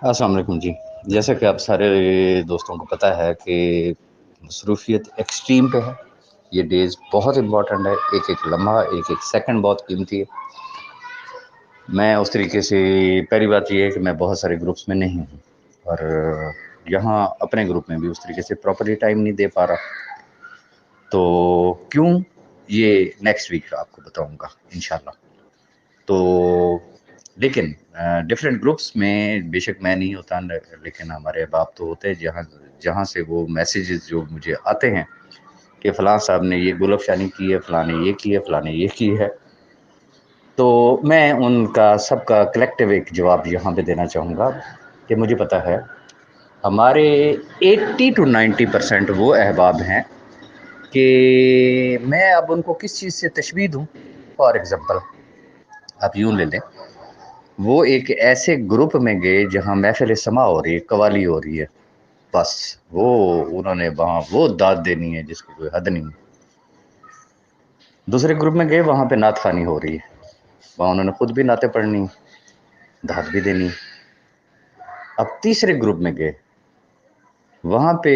السلام علیکم جی۔ جیسا کہ آپ سارے دوستوں کو پتہ ہے کہ مصروفیت ایکسٹریم پہ ہے۔ یہ ڈیز بہت امپورٹنٹ ہے، ایک ایک لمحہ ایک ایک سیکنڈ بہت قیمتی ہے۔ میں اس طریقے سے پہلی بات یہ ہے کہ میں بہت سارے گروپس میں نہیں ہوں، اور یہاں اپنے گروپ میں بھی اس طریقے سے پراپرلی ٹائم نہیں دے پا رہا، تو کیوں یہ نیکسٹ ویک آپ کو بتاؤں گا انشاءاللہ۔ تو لیکن ڈفرینٹ گروپس میں بے شک میں نہیں ہوتا، لیکن ہمارے احباب تو ہوتے ہیں جہاں سے وہ میسیجز جو مجھے آتے ہیں کہ فلاں صاحب نے یہ گل افشانی کی ہے، فلاں نے یہ کی ہے، فلاں نے یہ کی ہے، تو میں ان کا سب کا کلیکٹیو ایک جواب یہاں پہ دینا چاہوں گا کہ مجھے پتہ ہے ہمارے 80 to 90% وہ احباب ہیں کہ میں اب ان کو کس چیز سے تشبیہ دوں۔ فار ایگزامپل آپ یوں لے لیں، وہ ایک ایسے گروپ میں گئے جہاں محفل سما ہو رہی ہے، قوالی ہو رہی ہے، بس وہ انہوں نے وہاں وہ داد دینی ہے جس کی کوئی حد نہیں۔ دوسرے گروپ میں گئے، وہاں پہ نعت خوانی ہو رہی ہے، وہاں انہوں نے خود بھی نعتیں پڑھنی، داد بھی دینی۔ اب تیسرے گروپ میں گئے، وہاں پہ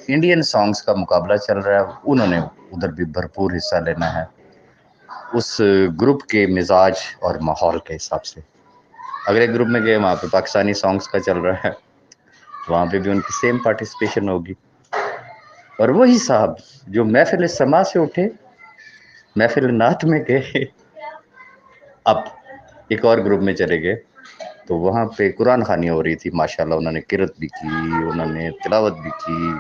انڈین سانگز کا مقابلہ چل رہا ہے، انہوں نے ادھر بھی بھرپور حصہ لینا ہے اس گروپ کے مزاج اور ماحول کے حساب سے۔ اگلے گروپ میں گئے، وہاں پہ پاکستانی سانگز کا چل رہا ہے، وہاں پہ بھی ان کی سیم پارٹیسپیشن ہوگی۔ اور وہی صاحب جو محفل سما سے اٹھے، محفل نعت میں گئے، اب ایک اور گروپ میں چلے گئے، تو وہاں پہ قرآن خوانی ہو رہی تھی، ماشاءاللہ انہوں نے قرات بھی کی، انہوں نے تلاوت بھی کی،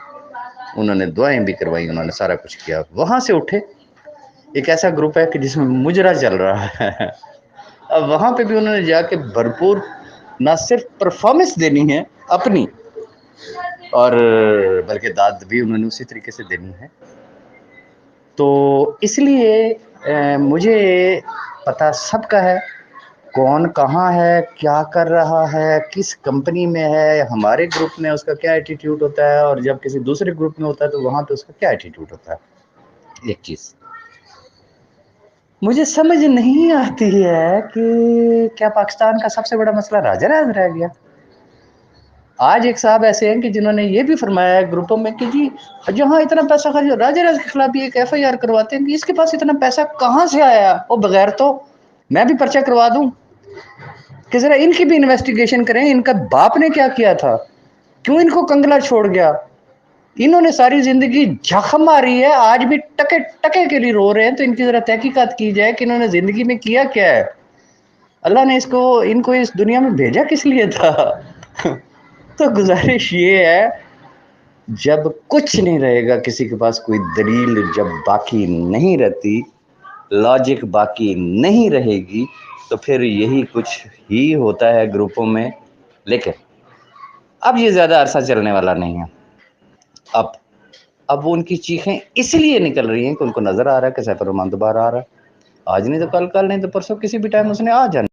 انہوں نے دعائیں بھی کروائی، انہوں نے سارا کچھ کیا۔ وہاں سے اٹھے ایک ایسا گروپ ہے کہ جس میں مجرا چل رہا ہے، اب وہاں پہ بھی انہوں نے جا کے بھرپور نہ صرف پرفارمنس دینی ہے اپنی، اور بلکہ داد بھی انہوں نے اسی طریقے سے دینی ہے۔ تو اس لیے مجھے پتہ سب کا ہے کون کہاں ہے، کیا کر رہا ہے، کس کمپنی میں ہے، ہمارے گروپ میں اس کا کیا ایٹیٹیوڈ ہوتا ہے، اور جب کسی دوسرے گروپ میں ہوتا ہے تو وہاں پہ اس کا کیا ایٹیٹیوڈ ہوتا ہے۔ ایک چیز مجھے سمجھ نہیں آتی ہے کہ کیا پاکستان کا سب سے بڑا مسئلہ راجہ راز رہ گیا؟ آج ایک صاحب ایسے ہیں کہ جنہوں نے یہ بھی فرمایا ہے گروپوں میں کہ جی جہاں اتنا پیسہ خرچ، راجہ راز کے خلاف بھی ایک FIR کرواتے ہیں کہ اس کے پاس اتنا پیسہ کہاں سے آیا، وہ بغیر تو میں بھی پرچہ کروا دوں کہ ذرا ان کی بھی انویسٹیگیشن کریں، ان کا باپ نے کیا کیا تھا، کیوں ان کو کنگلا چھوڑ گیا۔ انہوں نے ساری زندگی جھخم ماری ہے، آج بھی ٹکے ٹکے کے لیے رو رہے ہیں، تو ان کی ذرا تحقیقات کی جائے کہ انہوں نے زندگی میں کیا کیا ہے، اللہ نے ان کو اس دنیا میں بھیجا کس لیے تھا۔ تو گزارش یہ ہے، جب کچھ نہیں رہے گا، کسی کے پاس کوئی دلیل جب باقی نہیں رہتی، لاجک باقی نہیں رہے گی، تو پھر یہی کچھ ہی ہوتا ہے گروپوں میں۔ لیکن اب یہ زیادہ عرصہ چلنے والا نہیں ہے۔ اب وہ ان کی چیخیں اس لیے نکل رہی ہیں کہ ان کو نظر آ رہا ہے کہ سیف الرحمان دوبارہ آ رہا ہے، آج نہیں تو کل، کل نہیں تو پرسوں، کسی بھی ٹائم اس نے آ جانا۔